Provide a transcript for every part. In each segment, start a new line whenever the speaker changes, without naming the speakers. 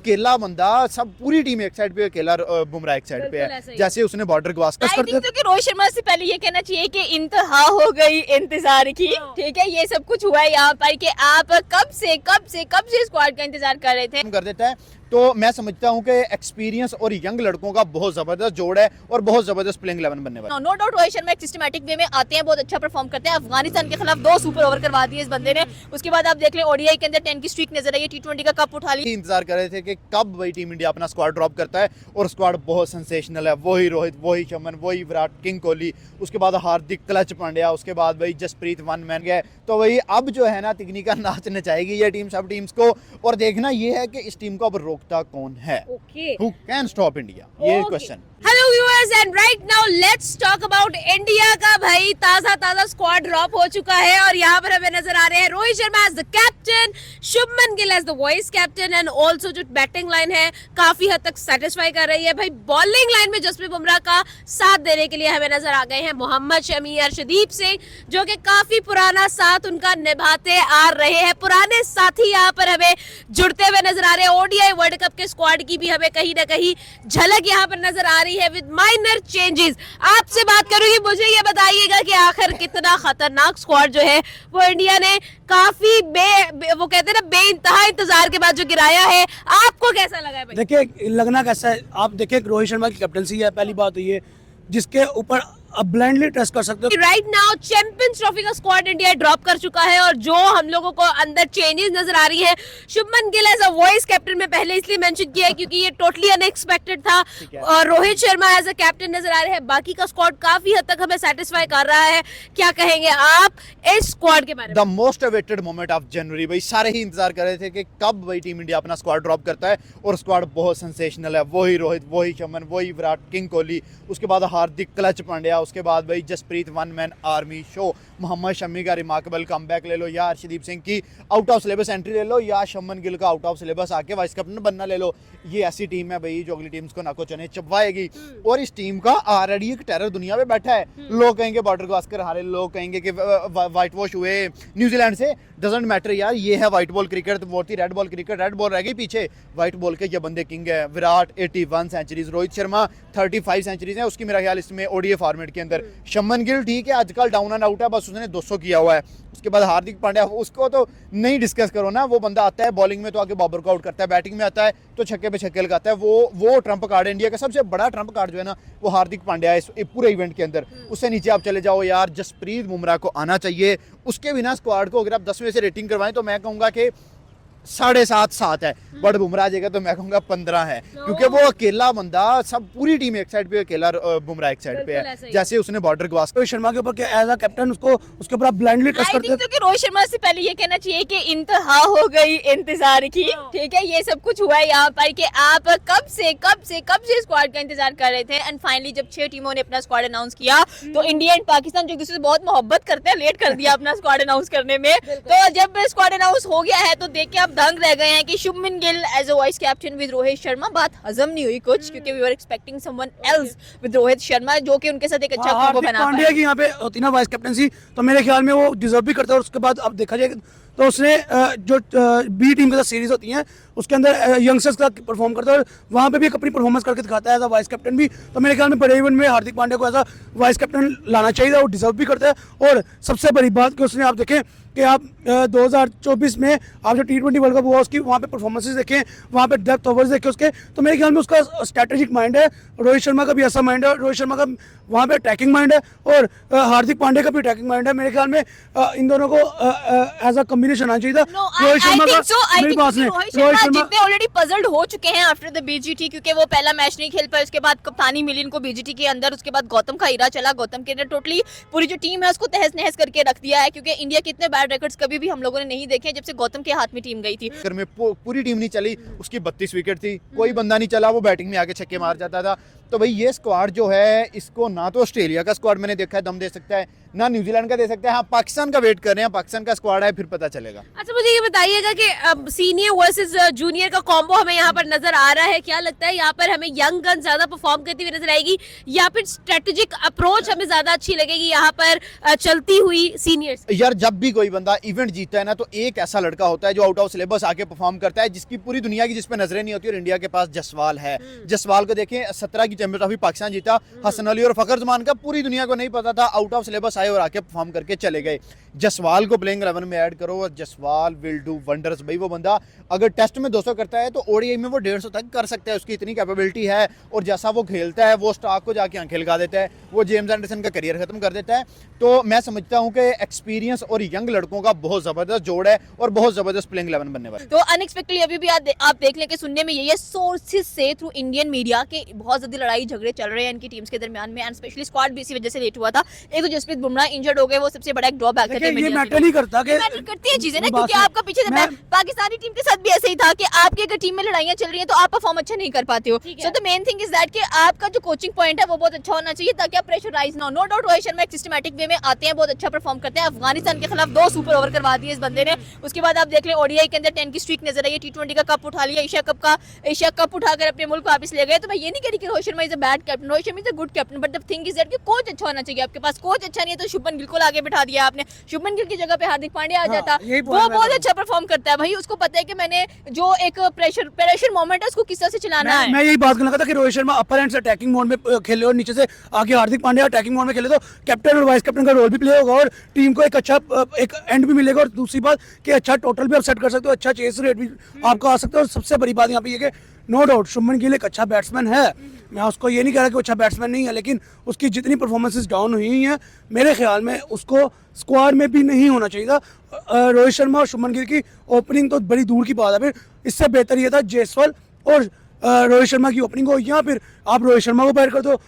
अकेला बंदा सब पूरी टीम एक साइड पे, अकेला बुमराह एक साइड पे है, जैसे उसने बॉर्डर क्रॉस
आई थिंक कि रोहित शर्मा से पहले ये कहना चाहिए कि इंतहा हो गई इंतजार की। ठीक है, ये सब कुछ हुआ है यहाँ पर कि आप कब से स्क्वाड का इंतजार कर रहे थे।
कर देता है। तो मैं समझता हूँ कि एक्सपीरियंस और यंग लड़कों का बहुत जबरदस्त जोड़ है और बहुत जबरदस्त प्लेइंग 11 बनने वाला है।
नो डाउट रोहित शर्मा एक सिस्टमैटिक वे में आते हैं, बहुत अच्छा परफॉर्म करते हैं। अफगानिस्तान के खिलाफ 2 सुपर ओवर करवा दिए इस बंदे ने। उसके बाद आप देख लें ओडीआई के अंदर 10 की स्ट्रीक नजर आई है, T20 का कप उठा ली।
इंतजार कर रहे थे कि कब भाई टीम इंडिया अपना स्क्वाड ड्रॉप करता है, और स्क्वाड बहुत सेंसेशनल है। वही रोहित, वही शमन, वही विराट, किंग कोहली, उसके बाद हार्दिक, क्लच पांड्या, उसके बाद भाई जसप्रीत वन मैन गए। तो वही अब जो है ना तिगनी का नाच नचाएगी ये टीम सब टीम्स को, और देखना ये है कि इस टीम को अब रोकता कौन है।
Okay.
Who can stop India? ये question.
Hello viewers and right now let's talk about India का भाई ताजा स्क्वाड ड्रॉप हो चुका है, और यहाँ पर हमें नजर आ रहे हैं Rohit Sharma as the captain, Shubman Gill as the vice captain, and also जो बैटिंग लाइन है काफी हद तक सेटिस्फाई कर रही है। भाई बॉलिंग लाइन में जसप्रीत बुमराह का साथ देने के लिए हमें नजर आ गए हैं मोहम्मद शमी, अर्शदीप सिंह, जो कि काफी पुराना साथ उनका निभाते आ रहे हैं। पुराने साथी यहाँ पर हमें जुड़ते हुए नजर आ रहे हैं। ओडीआई वर्ल्ड कप के स्क्वाड की भी हमें कहीं ना कहीं झलक यहाँ पर नजर आ रही है विद माइनर चेंजेस। आपसे बात करूंगी, मुझे ये बताइएगा कि आखिर कितना खतरनाक स्क्वाड जो है वो इंडिया ने काफी वो कहते हैं ना बेइंतहा इंतजार के बाद जो गिराया है। आपको कैसा लगा है भाई?
देखिए लगना कैसा है, आप देखिए रोहित शर्मा की कैप्टनसी है, पहली बात तो ये जिसके ऊपर अब ब्लाइंडली ट्रस्ट कर सकते हो।
राइट नाउ चैंपियंस ट्रॉफी का स्क्वाड इंडिया ड्रॉप कर चुका है, और जो हम लोगों को अंदर चेंजेस नजर आ रही है, Shubman Gill as a vice captain में पहले इसलिए मेंशन किया है क्योंकि ये टोटली अनएक्सपेक्टेड था, और Rohit Sharma as a captain नजर आ रहे हैं। बाकी का स्क्वाड काफी हद तक हमें सेटिस्फाई कर रहा है। क्या कहेंगे आप इस स्क्वाड के बारे में?
The most awaited moment of January, भाई सारे ही इंतजार कर रहे थे कि कब भाई टीम इंडिया अपना स्क्वाड ड्रॉप करता है, और स्क्वाड बहुत सेंसेशनल है। वही रोहित, वही शमन, वही विराट, किंग कोहली, उसके बाद हार्दिक, क्लच पांड्या, उसके बाद भाई Jasprit one man army show, Mohammed Shami का रिमार्केबल कमबैक ले लो, या अर्शदीप सिंह की आउट ऑफ सिलेबस एंट्री ले लो, या शुभमन गिल का आउट ऑफ सिलेबस आके वाइस कैप्टन बनना ले लो। ये ऐसी टीम है भाई जो अगली टीम्स को नाको चने चबवाएगी, और इस टीम का ऑलरेडी एक टेरर दुनिया में बैठा है। लोग कहेंगे बॉर्डर गावस्कर हारे, लोग कहेंगे कि व्हाइट वॉश हुए न्यूजीलैंड से, डजंट मैटर यार, ये है व्हाइट बॉल क्रिकेट, वो थी red ball cricket. Red ball रह गई पीछे, व्हाइट बॉल के ये बंदे किंग है। विराट 81 सेंचुरीज, रोहित शर्मा 35 सेंचुरीज है उसकी, मेरा ख्याल इसमें ओडीआई फॉर्मेट के अंदर। शुभमन गिल ठीक है आजकल डाउन एंड आउट है, बस उसने 200 किया हुआ है। उसके बाद हार्दिक पांड्या, उसको तो नहीं डिस्कस करो ना, वो बंदा आता है बॉलिंग में तो आके बॉबर को आउट करता है, बैटिंग में आता है तो छक्के पे छक्के लगाता है। वो ट्रम्प कार्ड है इंडिया का, सबसे बड़ा ट्रम्प कार्ड जो है ना वो हार्दिक पांड्या है इस पूरे इवेंट के अंदर। उससे नीचे आप चले जाओ यार, जसप्रीत बुमराह को आना चाहिए। उसके बिना स्क्वाड को अगर आप 10 में से रेटिंग करवाएं तो मैं कहूँगा कि 7.5 है, बट बुमराह जगह तो मैं कहूँगा 15 है, क्योंकि वो अकेला बंदा सब पूरी टीम एक साइड पे, अकेला बुमराह एक साइड पे है, जैसे उसने बॉर्डर क्रॉस।
रोहित शर्मा के ऊपर एज अ कैप्टन उसको उसके ऊपर आप ब्लाइंडली ट्रस्ट करते
हैं। रोहित शर्मा से पहले ये कहना चाहिए कि इंतहा हो गई इंतजार की। ठीक है, ये सब कुछ हुआ है यहाँ पर कि आप कब से स्क्वाड का इंतजार कर रहे थे, एंड फाइनली जब 6 टीमों ने अपना स्क्वाड अनाउंस किया तो इंडिया एंड पाकिस्तान जो एक दूसरे से बहुत मोहब्बत करते हैं, लेट कर दिया अपना स्क्वाड अनाउंस करने में। तो जब स्क्वाड अनाउंस हो गया है तो देख के आप दंग रह गए हैं कि Shubman Gill as a vice captain with Rohit Sharma. बात हजम नहीं हुई कुछ, क्योंकि we were expecting someone else with Rohit Sharma, जो कि उनके साथ एक अच्छा कॉम्बो बना पाए।
पांड्या की यहाँ पे होती ना वाइस कैप्टनसी, तो मेरे ख्याल में वो डिजर्व भी करता है। और उसके बाद अब देखा जाए तो उसने जो बी टीम के साथ सीरीज होती हैं उसके अंदर यंगस्टर्स का परफॉर्म करता है, और वहाँ पे भी एक अपनी परफॉर्मेंस करके दिखाता है एज अ वाइस कैप्टन भी। तो मेरे ख्याल में बड़े इवेंट में हार्दिक पांड्या को एज अ वाइस कैप्टन लाना चाहिए, वो डिजर्व भी करता है। और सबसे बड़ी बात कि उसने, आप देखें कि आप 2024 में आप जो T20 वर्ल्ड कप हुआ उसकी वहाँ पे परफॉर्मेंसेस देखें, वहाँ पे डेप्थ ओवर्स देखें उसके, तो मेरे ख्याल में उसका स्ट्रैटेजिक माइंड है। रोहित शर्मा का भी ऐसा माइंड है, रोहित शर्मा का वहाँ पे अटैकिंग माइंड है, और हार्दिक पांड्या का भी अटैकिंग माइंड है। मेरे ख्याल में इन दोनों को एज अ कॉम्बिनेशन आना चाहिए था। रोहित शर्मा का मेरी बात नहीं,
रोहित शर्मा ऑलरेडी पजल्ड हो चुके हैं आफ्टर द बीजीटी, क्योंकि वो पहला मैच नहीं खेल पाए, उसके बाद कप्तानी मिली इनको बीजीटी के अंदर, उसके बाद गौतम का हीरा चला, गौतम के अंदर टोटली पूरी जो टीम है उसको तहस नहस करके रख दिया है, क्योंकि इंडिया के इतने बैड रिकॉर्ड्स कभी भी हम लोगों ने नहीं देखे जब से गौतम के हाथ में टीम गई थी।
में पूरी टीम नहीं चली, उसकी 32 विकेट थी, कोई बंदा नहीं चला, वो बैटिंग में आके छक्के मार जाता था। तो भाई ये स्क्वाड जो है इसको ना तो ऑस्ट्रेलिया का स्क्वाड मैंने देखा है दम दे सकता है, ना न्यूजीलैंड का दे सकते हैं। हाँ, पाकिस्तान का वेट कर रहे हैं, पाकिस्तान का स्क्वाड है, फिर पता चलेगा।
अच्छा मुझे ये बताइएगा कि अब सीनियर वर्सेस जूनियर का कॉम्बो हमें यहाँ पर नजर आ रहा है, क्या लगता है यहाँ पर हमें यंग गन ज्यादा परफॉर्म करती हुई नजर आएगी या फिर स्ट्रेटेजिक अप्रोच हमें ज्यादा अच्छी लगेगी यहाँ पर चलती हुई सीनियर्स?
यार जब भी कोई बंदा इवेंट जीतता है ना, तो एक ऐसा लड़का होता है जो आउट ऑफ सिलेबस आके परफॉर्म करता है, जिसकी पूरी दुनिया की जिस पे नजरें नहीं होती। और इंडिया के पास जसवाल है। जसवाल को देखें, 17 की चैंपियन ट्रॉफी पाकिस्तान जीता, हसन अली और फखर जमान का पूरी दुनिया को नहीं पता था, आउट ऑफ सिलेबस आए और आके परफॉर्म करके चले गए। जसवाल को प्लेइंग 11 में ऐड करो और जसवाल विल डू वंडर्स। भाई वो बंदा अगर टेस्ट में 200 करता है तो ओडीआई में वो 150 तक कर सकता है, उसकी इतनी कैपेबिलिटी है। और जैसा वो खेलता है, वो स्टार्क को जाके आंखें लगा देता है, वो जेम्स एंडरसन का करियर खत्म कर देता है। तो मैं समझता हूँ कि एक्सपीरियंस और यंग लड़कों का बहुत जबरदस्त जोड़ है और बहुत जबरदस्त प्लेइंग 11 बनने वाला है।
तो अनएक्सपेक्टेडली अभी भी आप देख लें कि सुनने में ये सोर्सेज से थ्रू इंडियन मीडिया के बहुत ज्यादा लड़ाई झगड़े चल रहे हैं इनकी टीम्स के दरमियान में, एंड स्पेशली स्क्वाड भी इसी वजह से लेट हुआ था। एक तो जसप्रीत बुमराह इंजर्ड हो गए, वो सबसे बड़ा एक ड्रॉबैक
देखिए, ये मैटर नहीं करता कि
मैटर करती है चीजें ना, क्योंकि आपका पीछे पाकिस्तानी टीम के साथ भी ऐसे ही था कि आपकी अगर टीम में लड़ाइयां चल रही हैं तो आप परफॉर्म अच्छा नहीं कर पाते हो। So the main thing is that कि आपका जो कोचिंग पॉइंट है वो बहुत अच्छा होना चाहिए ताकि आप प्रेशराइज ना हो। नो डाउट रोहित शर्मा एक सिस्टमैटिक वे में आते हैं, बहुत अच्छा परफॉर्म करते हैं। अफगानिस्तान के खिलाफ 2 सुपर ओवर करवा दिए इस बंदे ने। उसके बाद आप देख लें ओडीआई के अंदर 10 की स्ट्रीक नजर आई है, T20 का कप उठा लिया, एशिया कप उठाकर अपने मुल्क वापस ले गए। तो मैं ये नहीं कह रही कि Rohit Sharma is a bad captain, Rohit Sharma is a good captain, but the thing is that कि कोच अच्छा होना चाहिए। आपके पास कोच अच्छा नहीं है तो शुभमन गिल को आगे बिठा दिया आपने, शुभमन गिल की जगह पे हार्दिक पांड्या आ जाता, वो बहुत अच्छा परफॉर्म करता है। भाई उसको पता है कि मैंने जो एक प्रेशर मोमेंट है उसको किस तरह से चलाना है।
मैं यही बात करना था कि रोहित शर्मा अपर एंड से अटैकिंग मोड में खेले और नीचे से आगे हार्दिक पांड्या अटैकिंग मोड में खेले तो कैप्टन और वाइस कैप्टन का रोल भी प्ले होगा और टीम को एक अच्छा एक एंड भी मिलेगा। और दूसरी बात कि अच्छा टोटल भी आप सेट कर सकते हो, अच्छा चेस रेट भी आपको आ सकता है। और सबसे बड़ी बात यहाँ पे ये कि नो डाउट शुभमन गिल एक अच्छा बैट्समैन है, मैं उसको ये नहीं कह रहा कि वो अच्छा बैट्समैन नहीं है, लेकिन उसकी जितनी परफॉर्मेंसेस डाउन हुई हैं मेरे ख्याल में उसको स्क्वाड में भी नहीं होना चाहिए था। रोहित शर्मा और शुभमन गिल की ओपनिंग तो बड़ी दूर की बात है, फिर इससे बेहतर ये था जायसवाल और रोहित शर्मा की ओपनिंग हो, या फिर आप रोहित शर्मा को पैर कर दो,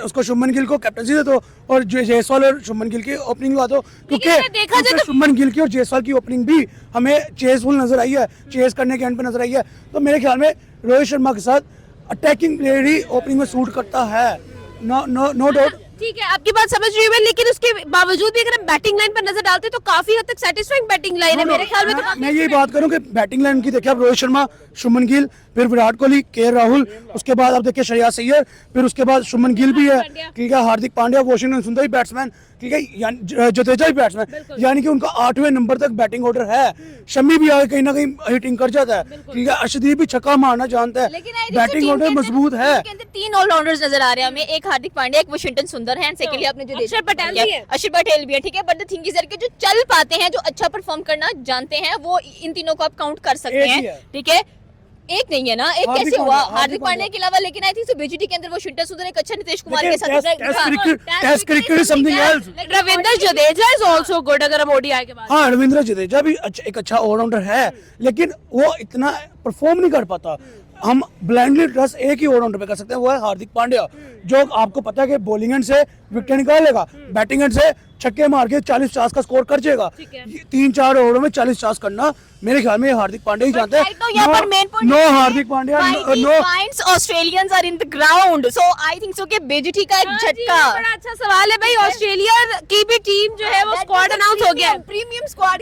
उसको शुभमन गिल को कैप्टनसी दे दो और जायसवाल और शुभमन गिल की ओपनिंग लगा दो। क्योंकि शुभमन गिल की और जायसवाल की ओपनिंग भी हमें चेसफुल नजर आई है, चेस करने के एंड पे नजर आई है। तो मेरे ख्याल में रोहित शर्मा के साथ अटैकिंग प्लेयर ही ओपनिंग में सूट करता है, नो डाउट।
ठीक है, आपकी बात समझ रही हूँ मैं, लेकिन उसके बावजूद भी अगर हम बैटिंग लाइन पर नजर डालते हैं तो काफी हद तक सेटिस्फाइंग बैटिंग लाइन है मेरे ख्याल में। तो
मैं यही बात करूं कि बैटिंग लाइन की देखिए आप रोहित शर्मा, शुभमन गिल, फिर विराट कोहली, के राहुल, उसके बाद आप देखिए श्रेयस अय्यर, फिर उसके बाद शुभमन गिल भी है, ठीक है, हार्दिक पांड्या, वाशिंगटन सुंदर भी बैट्समैन, ठीक है, जडेजा भी बैट्समैन, यानी कि उनका 8वें नंबर तक बैटिंग ऑर्डर है। शमी भी आगे कहीं ना कहीं हिटिंग कर जाता है, ठीक है, अर्शदीप भी छक्का मारना जानता है, बैटिंग ऑर्डर मजबूत है।
3 ऑलराउंडर्स नजर आ रहे हैं हमें, एक हार्दिक पांड्या, एक वाशिंगटन सुंदर है, सेकंडली आपने जो
अक्षर पटेल भी है,
ठीक है। But the thing is that कि जो चल पाते हैं, जो अच्छा परफॉर्म करना जानते हैं, वो इन तीनों को आप काउंट कर सकते हैं, ठीक है। एक नहीं है ना, एक कैसे हुआ हार्दिक पांड्या के अलावा, लेकिन आई थिंक सो बीजीटी के अंदर वो शिंटा सुंदर एक अच्छा नीतीश कुमार के साथ
test cricket is something else.
Ravindra Jadeja is also good अगर हम ओडीआई के बात।
हाँ, रविंद्र जडेजा भी एक अच्छा ऑलराउंडर है, लेकिन वो इतना परफॉर्म नहीं कर पाता। हम ब्लाइंडली ट्रस्ट एक ही ऑलराउंडर पे कर सकते हैं, वो है हार्दिक पांड्या, जो आपको पता है कि बॉलिंग एंड से विकेट निकाल लेगा, बैटिंग एंड से छक्के मार के 40-50 का स्कोर कर जाएगा। 3-4 ओवरों में 40-50 करना मेरे ख्याल में हार्दिक पांड्या ही जानते हैं। No Hardik Pandya, no
points Australians are in the ground, so I think so कि बीजीटी का एक झटका।
बड़ा अच्छा सवाल है भाई, ऑस्ट्रेलिया की भी टीम जो है वो स्क्वाड अनाउंस हो गया,
प्रीमियम स्क्वाड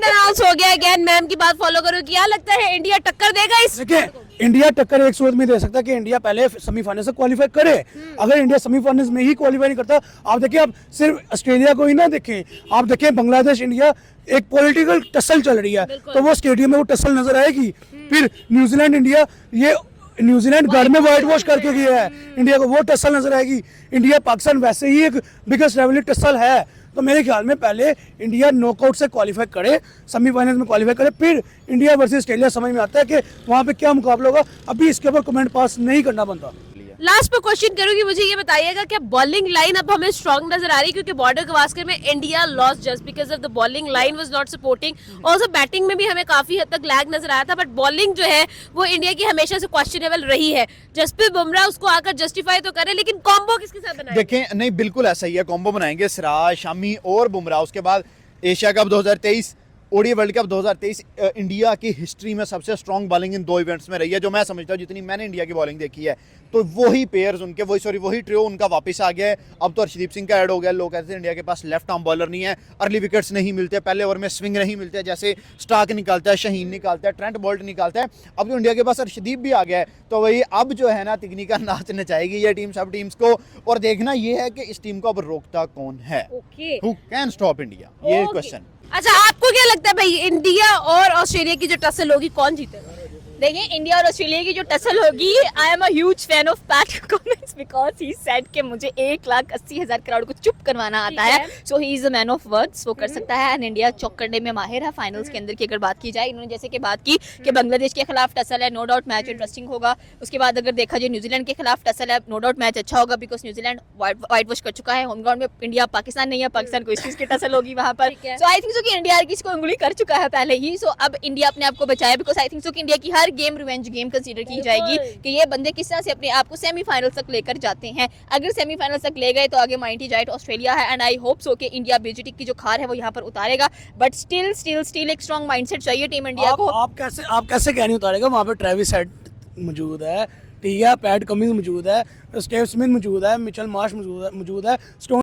अनाउंस हो गया। अगेन मैम की बात फॉलो करो, क्या लगता है इंडिया टक्कर देगा इस?
देखिए, इंडिया टक्कर एक सूरत में दे सकता है कि इंडिया पहले सेमीफाइनल से क्वालिफाई करे। अगर इंडिया सेमीफाइनल में ही क्वालिफाई नहीं करता, आप देखिए, आप सिर्फ ऑस्ट्रेलिया को ही ना देखें, आप देखें बांग्लादेश इंडिया एक पॉलिटिकल टसल चल रही है, तो वो स्टेडियम में वो टसल नजर आएगी। फिर न्यूजीलैंड इंडिया, ये न्यूजीलैंड घर में व्हाइट वॉश करके गया है इंडिया को, वो टसल नजर आएगी। इंडिया पाकिस्तान वैसे ही एक बिगेस्ट राइवलरी टसल है, तो मेरे ख्याल में पहले इंडिया नॉकआउट से क्वालिफाई करे, सेमीफाइनल में क्वालिफाई करे, फिर इंडिया वर्सेस ऑस्ट्रेलिया समझ में आता है कि वहाँ पे क्या मुकाबला होगा। अभी इसके ऊपर कमेंट पास नहीं करना बनता।
लास्ट पे क्वेश्चन करूंगी, मुझे ये बताइएगा क्या बॉलिंग लाइन अब हमें स्ट्रांग नजर आ रही है? क्योंकि बॉर्डर गवास्कर में India lost just because of the bowling line was not supporting. Also batting में भी हमें काफी हद तक लैग नजर आया था, बट बॉलिंग जो है वो इंडिया की हमेशा से क्वेश्चनेबल रही है। जसप्रीत बुमराह उसको आकर जस्टिफाई तो करे, लेकिन कॉम्बो किसके साथ बनाए?
देखें, नहीं बिल्कुल ऐसा ही है, कॉम्बो बनाएंगे सिराज, शामी और बुमराह। उसके बाद Asia cup 2023 ODI world cup 2023 India की हिस्ट्री में सबसे स्ट्रॉन्ग बॉलिंग इन 2 इवेंट्स में रही है, जो मैं समझता हूँ जितनी मैंने इंडिया की बॉलिंग देखी है। तो वही पेयर्स उनके वही ट्रियो उनका वापस आ गया है। अब तो अर्शदीप सिंह का ऐड हो गया। लोग कहते थे इंडिया के पास लेफ्ट आर्म बॉलर नहीं है, अर्ली विकेट्स नहीं मिलते, पहले ओवर में स्विंग नहीं मिलते, जैसे स्टार्क निकालता है, शहीन निकालता है, ट्रेंट बोल्ट निकालता है। अब तो इंडिया के पास अर्शदीप भी आ गया है। तो वही अब जो है ना तिगनी का नाच नचाएगी ये टीम सब टीम्स को, और देखना ये है कि इस टीम को अब रोकता कौन है।
Okay
who can stop India, ये
Okay.
क्वेश्चन।
अच्छा, आपको क्या लगता है भाई, इंडिया और ऑस्ट्रेलिया की जो टसल होगी कौन जीतेगा?
देखिए, इंडिया और ऑस्ट्रेलिया की जो टसल होगी, I am a huge fan of Pat Cummins because he said कि मुझे 1,80,000 करोड़ को चुप करवाना आता है। So he is a man of words, वो कर सकता है। एंड इंडिया चौक करने में माहिर है फाइनल्स के अंदर की अगर बात की जाए। इन्होंने जैसे कि बात की कि बांग्लादेश के खिलाफ टसल है, नो डाउट मैच इंटरेस्टिंग होगा। उसके बाद अगर देखा जाए न्यूजीलैंड के खिलाफ टसल है, नो डाउट मैच अच्छा होगा बिकॉज न्यूजीलैंड वाइट वॉश कर चुका है। होम ग्राउंड में इंडिया पाकिस्तान नहीं है, पाकिस्तान को इस चीज की टसल होगी वहां पर।
ठीक है।
सो आई थिंक सो कि इंडिया किसी को उंगली कर चुका है पहले ही। सो अब इंडिया अपने आप को बचाए बिकॉज आई थिंक सो कि इंडिया की हर गेम रिवेंज गेम कंसीडर की जाएगी कि ये बंदे किस तरह से अपने आप को सेमीफाइनल तक लेकर जाते हैं। अगर सेमीफाइनल तक ले गए तो आगे माइटी जाइट ऑस्ट्रेलिया है। एंड आई होप सो कि इंडिया बीजेटी की जो खार है वो यहाँ पर उतारेगा। बट स्टिल एक स्ट्रॉन्ग माइंडसेट चाहिए टीम इंडिया को।
आप कैसे कह नहीं उतारेगा? वहाँ पे ट्रेविस हेड मौजूद है, ठीक है, पैट कमिंस मौजूद है, स्टीव स्मिथ मौजूद है, मिचेल मार्श मौजूद है, स्टोन